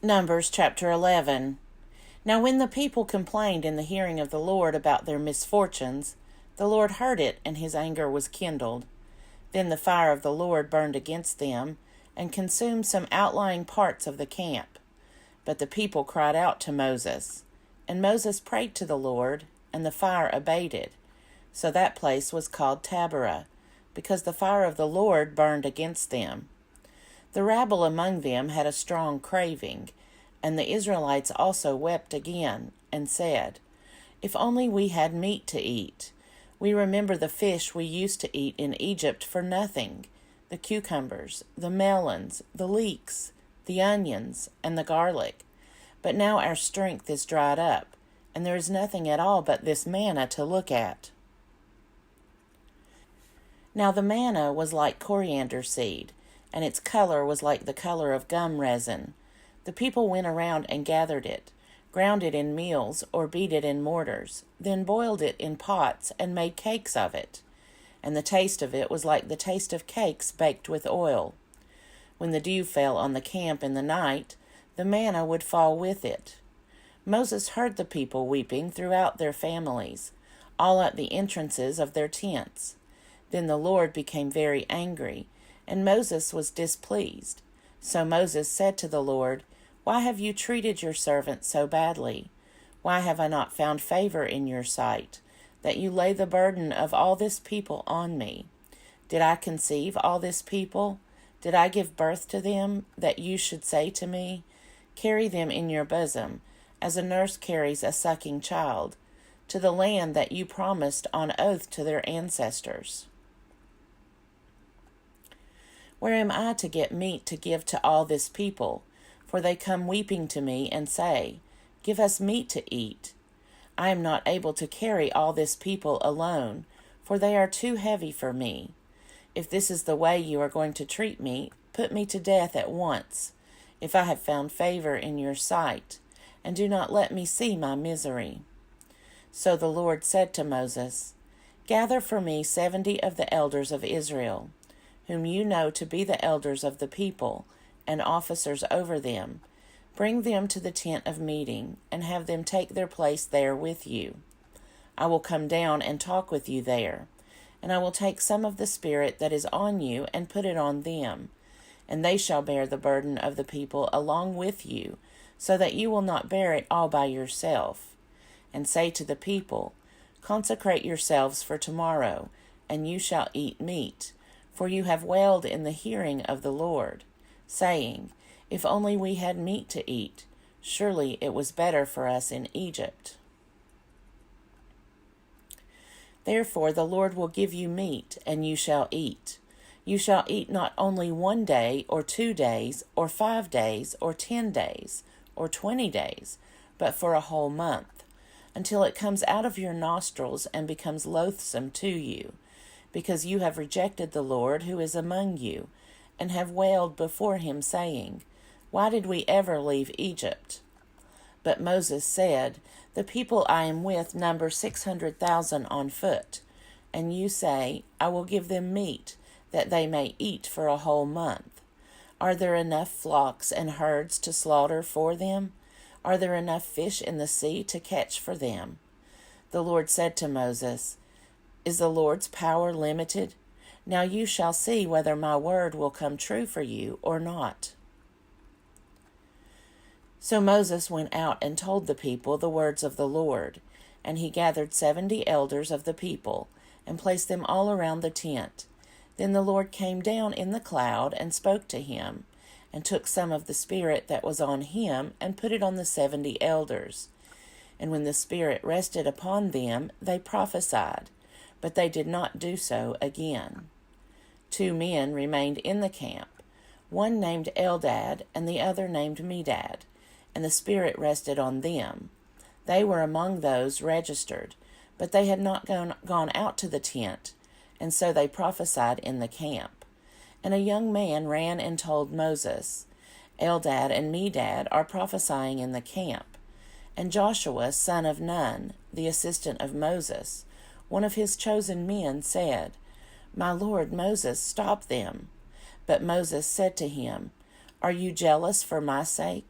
Numbers chapter 11. Now when the people complained in the hearing of the Lord about their misfortunes, the Lord heard it, and his anger was kindled. Then the fire of the Lord burned against them, and consumed some outlying parts of the camp. But the people cried out to Moses. And Moses prayed to the Lord, and the fire abated. So that place was called Taberah, because the fire of the Lord burned against them. The rabble among them had a strong craving, and the Israelites also wept again, and said, If only we had meat to eat. We remember the fish we used to eat in Egypt for nothing, the cucumbers, the melons, the leeks, the onions, and the garlic. But now our strength is dried up, and there is nothing at all but this manna to look at. Now the manna was like coriander seed, and its color was like the color of gum resin. The people went around and gathered it, ground it in meals, or beat it in mortars, then boiled it in pots and made cakes of it. And the taste of it was like the taste of cakes baked with oil. When the dew fell on the camp in the night, the manna would fall with it. Moses heard the people weeping throughout their families, all at the entrances of their tents. Then the Lord became very angry, and Moses was displeased. So Moses said to the Lord, Why have you treated your servant so badly? Why have I not found favor in your sight, that you lay the burden of all this people on me? Did I conceive all this people? Did I give birth to them, that you should say to me, Carry them in your bosom, as a nurse carries a sucking child, to the land that you promised on oath to their ancestors? Where am I to get meat to give to all this people? For they come weeping to me and say, Give us meat to eat. I am not able to carry all this people alone, for they are too heavy for me. If this is the way you are going to treat me, put me to death at once, if I have found favor in your sight, and do not let me see my misery. So the Lord said to Moses, Gather for me 70 of the elders of Israel, whom you know to be the elders of the people, and officers over them. Bring them to the tent of meeting, and have them take their place there with you. I will come down and talk with you there, and I will take some of the Spirit that is on you and put it on them, and they shall bear the burden of the people along with you, so that you will not bear it all by yourself. And say to the people, Consecrate yourselves for tomorrow, and you shall eat meat, for you have wailed in the hearing of the Lord, saying, If only we had meat to eat, surely it was better for us in Egypt. Therefore the Lord will give you meat, and you shall eat. You shall eat not only 1 day, or 2 days, or 5 days, or 10 days, or 20 days, but for a whole month, until it comes out of your nostrils and becomes loathsome to you, because you have rejected the Lord who is among you, and have wailed before him, saying, Why did we ever leave Egypt? But Moses said, The people I am with number 600,000 on foot, and you say, I will give them meat, that they may eat for a whole month. Are there enough flocks and herds to slaughter for them? Are there enough fish in the sea to catch for them? The Lord said to Moses, Is the Lord's power limited? Now you shall see whether my word will come true for you or not. So Moses went out and told the people the words of the Lord, and he gathered 70 elders of the people, and placed them all around the tent. Then the Lord came down in the cloud and spoke to him, and took some of the Spirit that was on him, and put it on the 70 elders. And when the Spirit rested upon them, they prophesied, but they did not do so again. 2 men remained in the camp, one named Eldad, and the other named Medad, and the Spirit rested on them. They were among those registered, but they had not gone out to the tent, and so they prophesied in the camp. And a young man ran and told Moses, Eldad and Medad are prophesying in the camp. And Joshua, son of Nun, the assistant of Moses, one of his chosen men, said, My lord Moses, stop them. But Moses said to him, Are you jealous for my sake?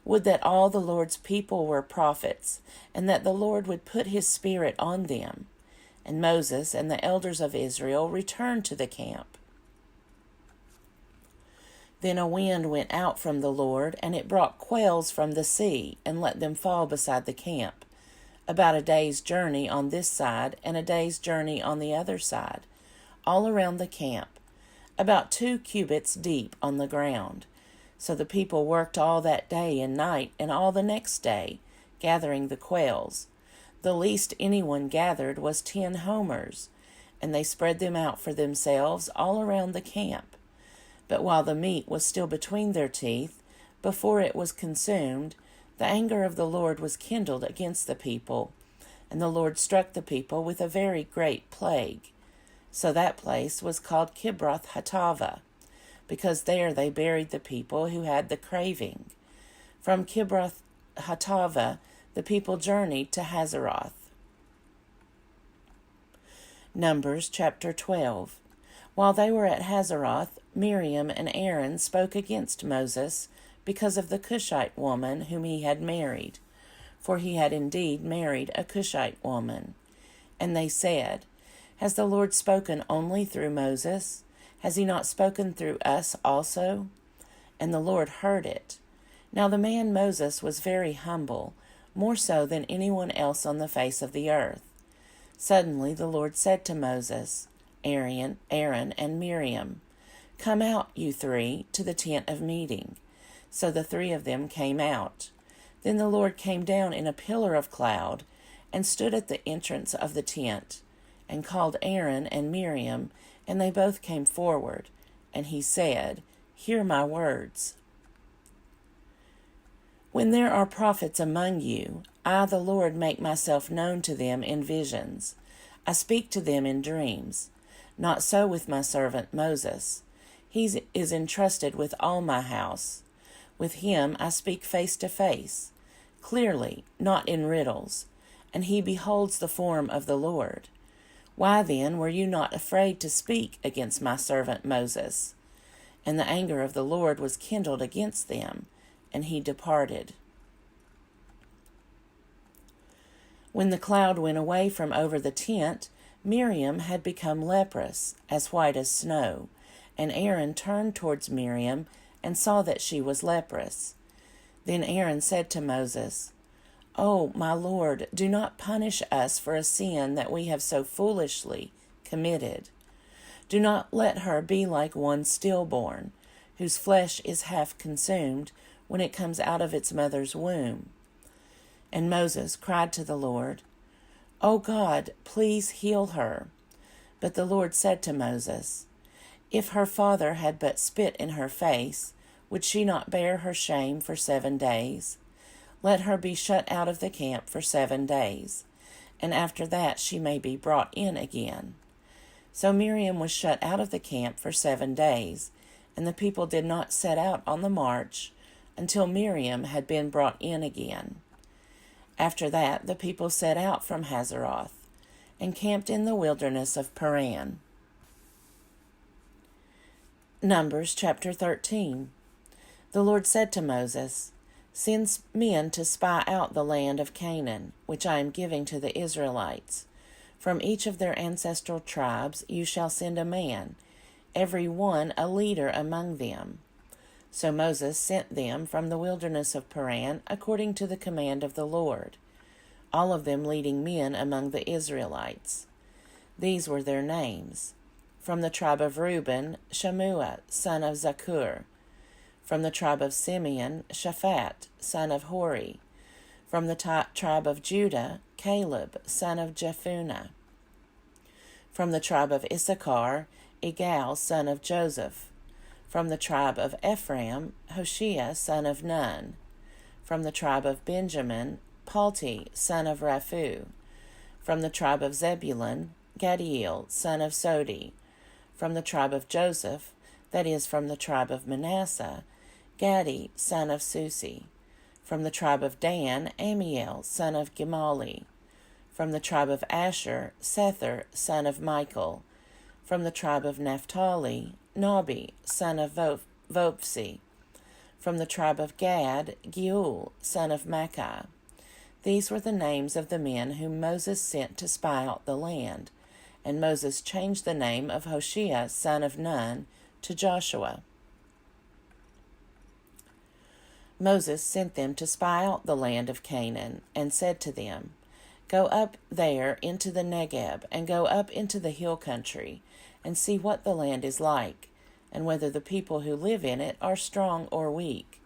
Would that all the Lord's people were prophets, and that the Lord would put his Spirit on them. And Moses and the elders of Israel returned to the camp. Then a wind went out from the Lord, and it brought quails from the sea, and let them fall beside the camp, about a day's journey on this side, and a day's journey on the other side, all around the camp, about 2 cubits deep on the ground. So the people worked all that day and night, and all the next day, gathering the quails. The least anyone gathered was 10 homers, and they spread them out for themselves all around the camp. But while the meat was still between their teeth, before it was consumed, the anger of the Lord was kindled against the people, and the Lord struck the people with a very great plague. So that place was called Kibroth Hattaavah, because there they buried the people who had the craving. From Kibroth Hattaavah the people journeyed to Hazeroth. Numbers chapter 12. While they were at Hazeroth, Miriam and Aaron spoke against Moses because of the Cushite woman whom he had married, for he had indeed married a Cushite woman. And they said, Has the Lord spoken only through Moses? Has he not spoken through us also? And the Lord heard it. Now the man Moses was very humble, more so than anyone else on the face of the earth. Suddenly the Lord said to Moses, Aaron, and Miriam, Come out, you 3, to the tent of meeting. So the 3 of them came out. Then the Lord came down in a pillar of cloud, and stood at the entrance of the tent, and called Aaron and Miriam, and they both came forward. And he said, Hear my words. When there are prophets among you, I, the Lord, make myself known to them in visions. I speak to them in dreams. Not so with my servant Moses. He is entrusted with all my house. With him I speak face to face, clearly, not in riddles, and he beholds the form of the Lord. Why then were you not afraid to speak against my servant Moses? And the anger of the Lord was kindled against them, and he departed. When the cloud went away from over the tent, Miriam had become leprous, as white as snow, and Aaron turned towards Miriam and saw that she was leprous. Then Aaron said to Moses, Oh, my Lord, do not punish us for a sin that we have so foolishly committed. Do not let her be like one stillborn, whose flesh is half consumed when it comes out of its mother's womb. And Moses cried to the Lord, O God, please heal her. But the Lord said to Moses, If her father had but spit in her face, would she not bear her shame for 7 days? Let her be shut out of the camp for 7 days, and after that she may be brought in again. So Miriam was shut out of the camp for 7 days, and the people did not set out on the march until Miriam had been brought in again. After that the people set out from Hazeroth, and camped in the wilderness of Paran. Numbers chapter 13. The Lord said to Moses, Send men to spy out the land of Canaan, which I am giving to the Israelites. From each of their ancestral tribes you shall send a man, every one a leader among them. So Moses sent them from the wilderness of Paran according to the command of the Lord, all of them leading men among the Israelites. These were their names. From the tribe of Reuben, Shammua, son of Zakur. From the tribe of Simeon, Shaphat, son of Hori. From the tribe of Judah, Caleb, son of Jephunneh. From the tribe of Issachar, Igal, son of Joseph. From the tribe of Ephraim, Hoshea, son of Nun. From the tribe of Benjamin, Palti, son of Raphu. From the tribe of Zebulun, Gadiel, son of Sodi. From the tribe of Joseph, that is, from the tribe of Manasseh, Gadi, son of Susi. From the tribe of Dan, Amiel, son of Gemali. From the tribe of Asher, Sethur, son of Michael. From the tribe of Naphtali, Nabi, son of Vopsi. From the tribe of Gad, Geuel, son of Machi. These were the names of the men whom Moses sent to spy out the land. And Moses changed the name of Hoshea, son of Nun, to Joshua. Moses sent them to spy out the land of Canaan, and said to them, Go up there into the Negeb, and go up into the hill country, and see what the land is like, and whether the people who live in it are strong or weak,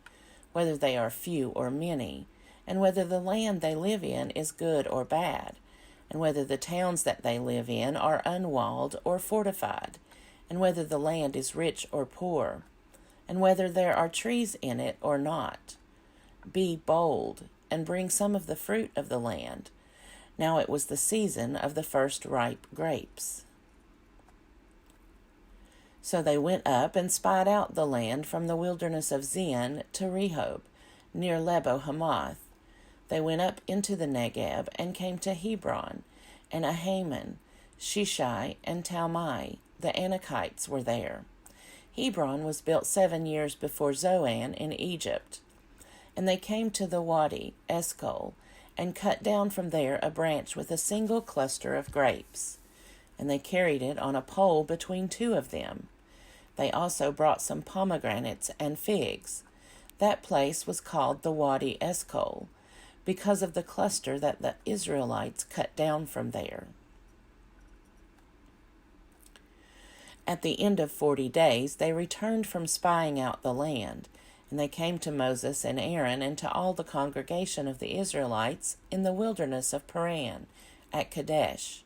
whether they are few or many, and whether the land they live in is good or bad, and whether the towns that they live in are unwalled or fortified, and whether the land is rich or poor, and whether there are trees in it or not. Be bold, and bring some of the fruit of the land. Now it was the season of the first ripe grapes. So they went up and spied out the land from the wilderness of Zin to Rehob, near Lebo-Hamath. They went up into the Negeb and came to Hebron, and Ahaman, Shishai, and Talmai, the Anakites, were there. Hebron was built 7 years before Zoan in Egypt. And they came to the Wadi, Eshcol, and cut down from there a branch with a single cluster of grapes. And they carried it on a pole between two of them. They also brought some pomegranates and figs. That place was called the Wadi Eshcol, because of the cluster that the Israelites cut down from there. At the end of 40 days they returned from spying out the land, and they came to Moses and Aaron and to all the congregation of the Israelites in the wilderness of Paran at Kadesh.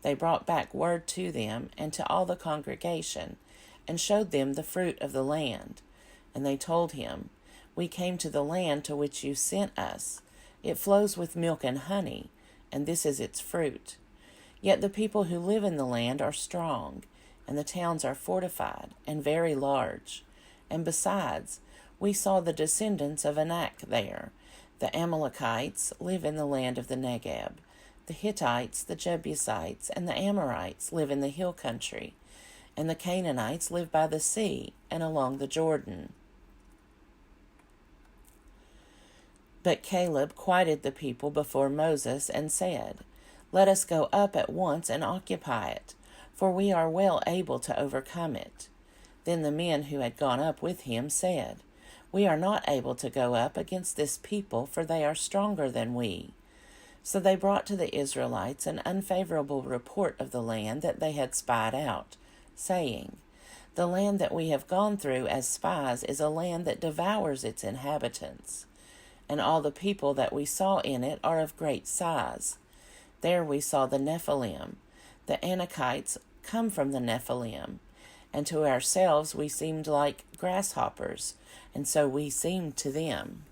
They brought back word to them and to all the congregation, and showed them the fruit of the land. And they told him, We came to the land to which you sent us. It flows with milk and honey, and this is its fruit. Yet the people who live in the land are strong, and the towns are fortified and very large. And besides, we saw the descendants of Anak there. The Amalekites live in the land of the Negeb. The Hittites, the Jebusites, and the Amorites live in the hill country. And the Canaanites live by the sea and along the Jordan. But Caleb quieted the people before Moses and said, Let us go up at once and occupy it, for we are well able to overcome it. Then the men who had gone up with him said, We are not able to go up against this people, for they are stronger than we. So they brought to the Israelites an unfavorable report of the land that they had spied out, saying, The land that we have gone through as spies is a land that devours its inhabitants. And all the people that we saw in it are of great size. There we saw the Nephilim. The Anakites come from the Nephilim, and to ourselves we seemed like grasshoppers, and so we seemed to them.